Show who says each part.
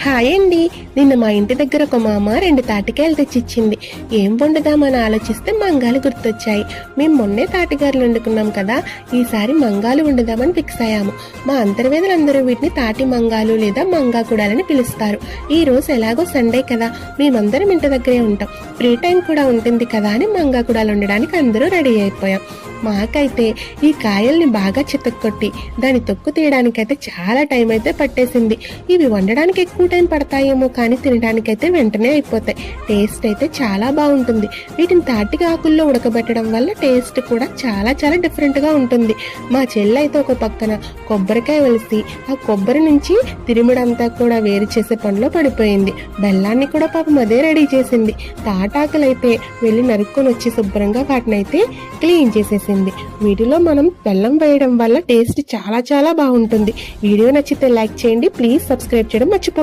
Speaker 1: Hi అండి. నిన్న మా ఇంటి దగ్గర ఒక మామ 2 తాటికాయలు తెచ్చిచ్చింది. ఏం వండుదామని ఆలోచిస్తే మంగాలు గుర్తొచ్చాయి. మేము మొన్నే తాటిగారులు వండుకున్నాం కదా, ఈసారి మంగాలు వండుదామని ఫిక్స్ అయ్యాము. మా అంతర్వేదులందరూ వీటిని తాటి మంగాలు లేదా మంగాకుడాలని పిలుస్తారు. ఈ రోజు ఎలాగో సండే కదా, మేమందరం ఇంటి దగ్గరే ఉంటాం, ఫ్రీ టైం కూడా ఉంటుంది కదా అని మంగాకుడాలు వండడానికి అందరూ రెడీ అయిపోయాం. మాకైతే ఈ కాయల్ని బాగా చితక్కొట్టి దాని తొక్కు తీయడానికైతే చాలా టైం అయితే పట్టేసింది. ఇవి వండడానికి ఎక్కువ టైం పడతాయేమో కానీ తినడానికైతే వెంటనే అయిపోతాయి. టేస్ట్ అయితే చాలా బాగుంటుంది. వీటిని తాటిగా ఆకుల్లో ఉడకబెట్టడం వల్ల టేస్ట్ కూడా చాలా చాలా డిఫరెంట్గా ఉంటుంది. మా చెల్లి అయితే ఒక పక్కన కొబ్బరికాయ ఒలిసి ఆ కొబ్బరి నుంచి తిరిమిడంతా కూడా వేరు చేసే పనిలో పడిపోయింది. బెల్లాన్ని కూడా పాపం అదే రెడీ చేసింది. తాటాకులైతే వెళ్ళి నరుక్కొని వచ్చి శుభ్రంగా వాటిని అయితే క్లీన్ చేసేసింది. వీటిలో మనం బెల్లం వేయడం వల్ల టేస్ట్ చాలా చాలా బాగుంటుంది. వీడియో నచ్చితే లైక్ చేయండి, ప్లీజ్ సబ్స్క్రైబ్ చేయడం మర్చిపోకండి.